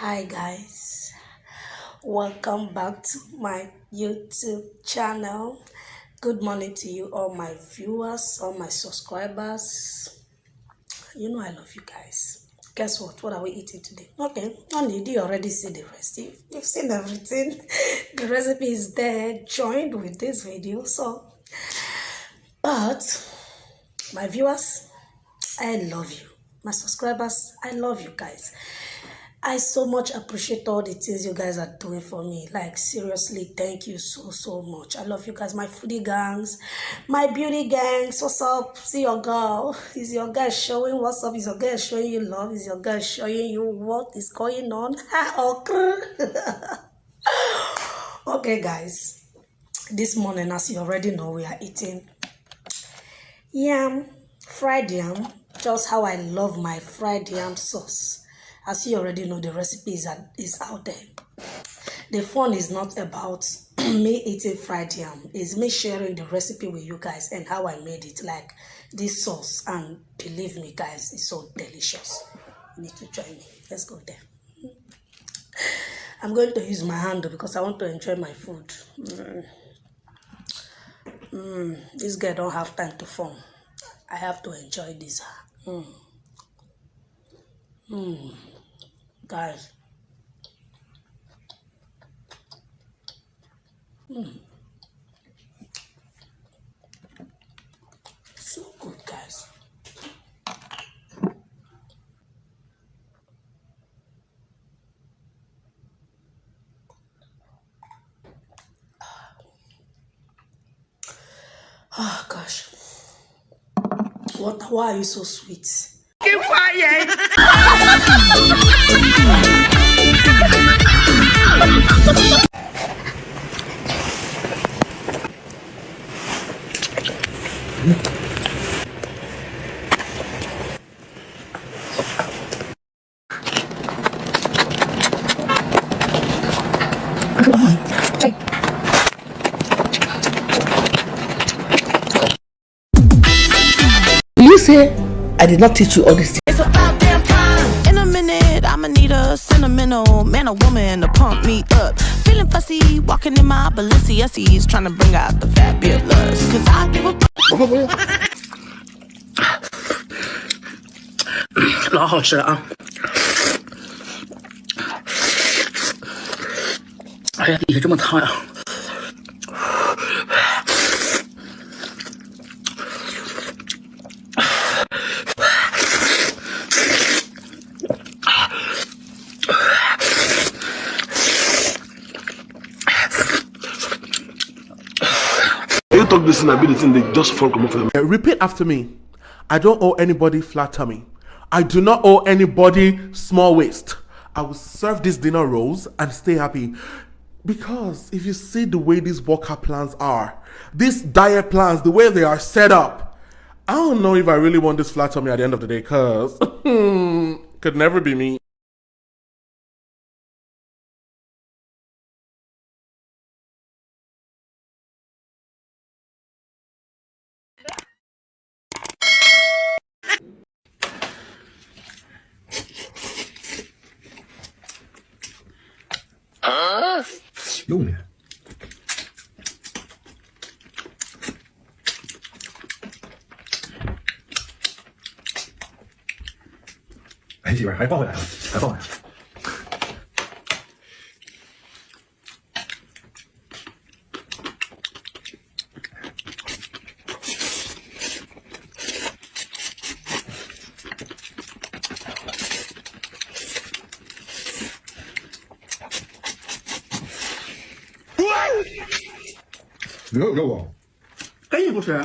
Hi guys, welcome back to my YouTube channel. Good morning to you, all my viewers, all my subscribers. You know I love you guys. Guess what? What are we eating today? Okay, only you already see the recipe. You've seen everything. The recipe is there, joined with this video. But my viewers, I love you. My subscribers, I love you guys. I so much appreciate all the things you guys are doing for me. Like, seriously, thank you so much. I love you guys, my foodie gangs, my beauty gangs. What's up? See your girl. Is your girl showing what's up? Is your girl showing you love? Is your girl showing you what is going on? Okay, guys. This morning, as you already know, we are eating yam, fried yam. Just how I love my fried yam sauce. As you already know, the recipe is out there. The fun is not about me eating fried yam. It's me sharing the recipe with you guys and how I made it, like this sauce. And believe me, guys, it's so delicious. You need to join me. Let's go there. I'm going to use my hand because I want to enjoy my food. This girl don't have time to form. I have to enjoy this. Guys. So good, guys. Oh gosh. Why are you so sweet? Keep quiet. You say I did not teach you all this. It's about damn time. In a minute, I'ma need a sentimental man or woman to pump me up. Feeling fussy, walking in my Balenciennes, trying to bring out the fabulous. Cause I give a fuck. 老好吃了啊！哎呀，底下这么烫呀！ You talk this inability, they just fall come off them. Repeat after me. I don't owe anybody flat tummy. I do not owe anybody small waist. I will serve these dinner rolls and stay happy. Because if you see the way these workout plans are, these diet plans, the way they are set up, I don't know if I really want this flat tummy at the end of the day, cause could never be me. Junge. Eh, 媳妇儿还放回来了，还放回来了。没有肉啊，可以不吃。